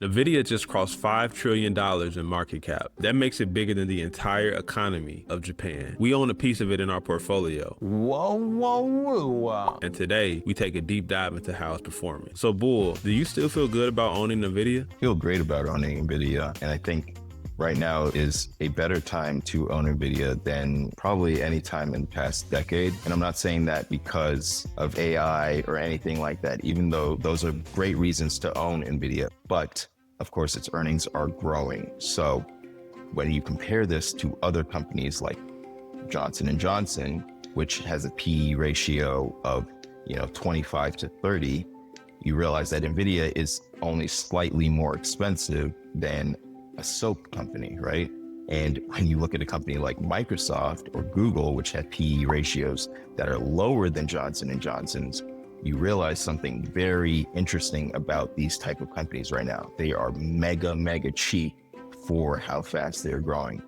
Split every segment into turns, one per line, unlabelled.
Nvidia just crossed $5 trillion in market cap. That makes it bigger than the entire economy of Japan. We own a piece of it in our portfolio.
Whoa, whoa, whoa.
And today, we take a deep dive into how it's performing. So Bull, do you still feel good about owning Nvidia?
I feel great about owning Nvidia, and I think right now is a better time to own Nvidia than probably any time in the past decade. And I'm not saying that because of AI or anything like that, even though those are great reasons to own Nvidia. But of course, its earnings are growing. So when you compare this to other companies like Johnson & Johnson, which has a PE ratio of 25 to 30, you realize that Nvidia is only slightly more expensive than a soap company, right? And when you look at a company like Microsoft or Google, which have PE ratios that are lower than Johnson & Johnson's, you realize something very interesting about these type of companies right now. They are mega cheap for how fast they're growing,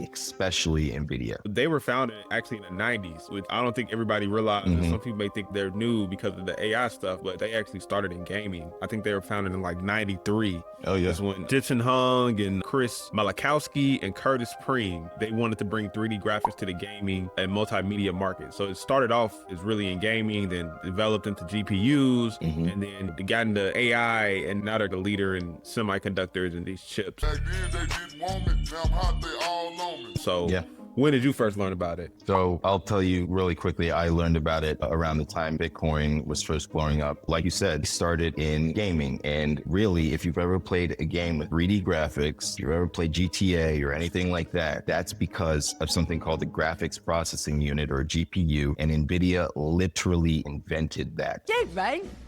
especially Nvidia.
They were founded actually in the 90s, which I don't think everybody realizes. Some people may think they're new because of the AI stuff, but they actually started in gaming. I think they were founded in like 93.
Oh yeah.
That's when Jitsun Hung and Chris Malachowski and Curtis Preem, they wanted to bring 3D graphics to the gaming and multimedia market. So it started off as really in gaming, then developed into GPUs, and then they got into AI, and now they're the leader in semiconductors and these chips.
Back then they didn't want it, now hot they all on it.
So when did you first learn about it?
So I'll tell you really quickly, I learned about it around the time Bitcoin was first blowing up. Like you said, it started in gaming. And really, if you've ever played a game with 3D graphics, if you've ever played GTA or anything like that, that's because of something called the graphics processing unit, or GPU. And Nvidia literally invented that.
Dave,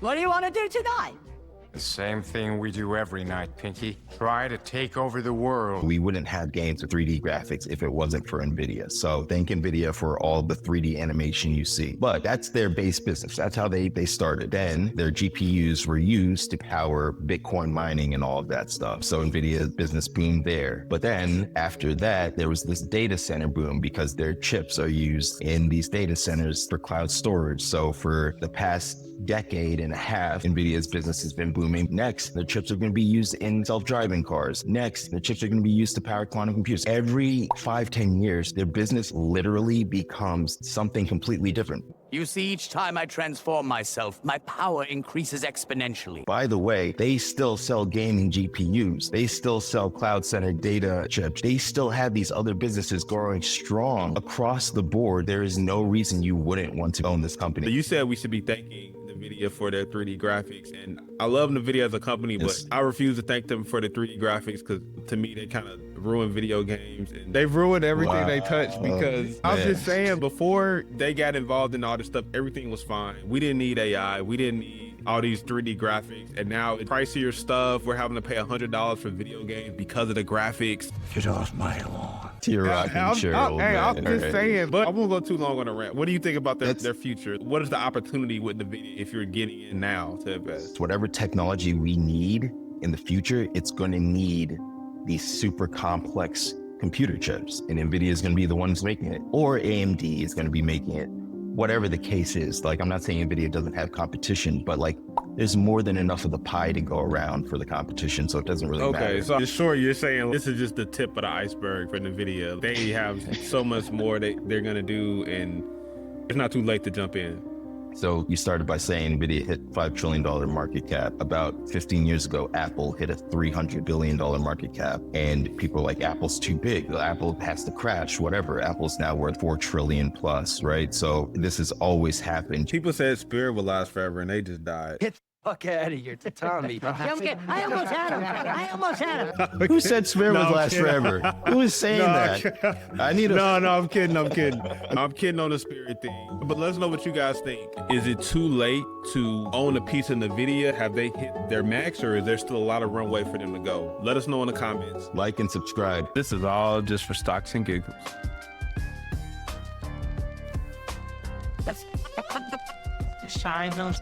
what do you want to do tonight?
The same thing we do every night, Pinky. Try to take over the world.
We wouldn't have games with 3D graphics if it wasn't for Nvidia. So thank Nvidia for all the 3D animation you see. But that's their base business. That's how they started. Then their GPUs were used to power Bitcoin mining and all of that stuff. So Nvidia's business boomed there. But then after that, there was this data center boom because their chips are used in these data centers for cloud storage. So for the past decade and a half, Nvidia's business has been booming. Next, the chips are going to be used in self-driving cars. Next, the chips are going to be used to power quantum computers. Every 5-10 years, their business literally becomes something completely different.
You see, each time I transform myself, my power increases exponentially.
By the way, they still sell gaming GPUs. They still sell cloud center data chips. They still have these other businesses growing strong across the board. There is no reason you wouldn't want to own this company.
So you said we should be thanking Nvidia for their 3D graphics, and I love Nvidia as a company, but I refuse to thank them for the 3D graphics because to me they kind of ruin video games, and they've ruined everything they touch. Because I'm just saying, before they got involved in all this stuff, everything was fine. We didn't need AI, we didn't need all these 3D graphics, and now it's pricier stuff. We're having to pay $100 for video games because of the graphics.
Get off my lawn.
You're rocking chair, old man.
I'm just saying, but I won't go too long on a rant. What do you think about their future? What is the opportunity with Nvidia if you're getting in now to invest?
Whatever technology we need in the future, it's going to need these super complex computer chips, and Nvidia is going to be the ones making it, or AMD is going to be making it. Whatever the case is, like, I'm not saying Nvidia doesn't have competition, but like, there's more than enough of the pie to go around for the competition, so it doesn't really matter.
Okay, so sure, you're saying this is just the tip of the iceberg for Nvidia. They have so much more they're gonna do, and it's not too late to jump in.
So you started by saying Nvidia hit $5 trillion market cap. About 15 years ago, Apple hit a $300 billion market cap. And people are like, Apple's too big. Apple has to crash, whatever. Apple's now worth 4 trillion plus, right? So this has always happened.
People said Spirit will last forever, and they just died.
Get the fuck out of here, Tommy. I almost had him.
Who said Spirit would last forever? Who is saying that? I need a...
No, I'm kidding. I'm kidding on the Spirit thing. But let us know what you guys think. Is it too late to own a piece of Nvidia? Have they hit their max, or is there still a lot of runway for them to go? Let us know in the comments.
Like and subscribe.
This is all just for stocks and giggles.
Shine those.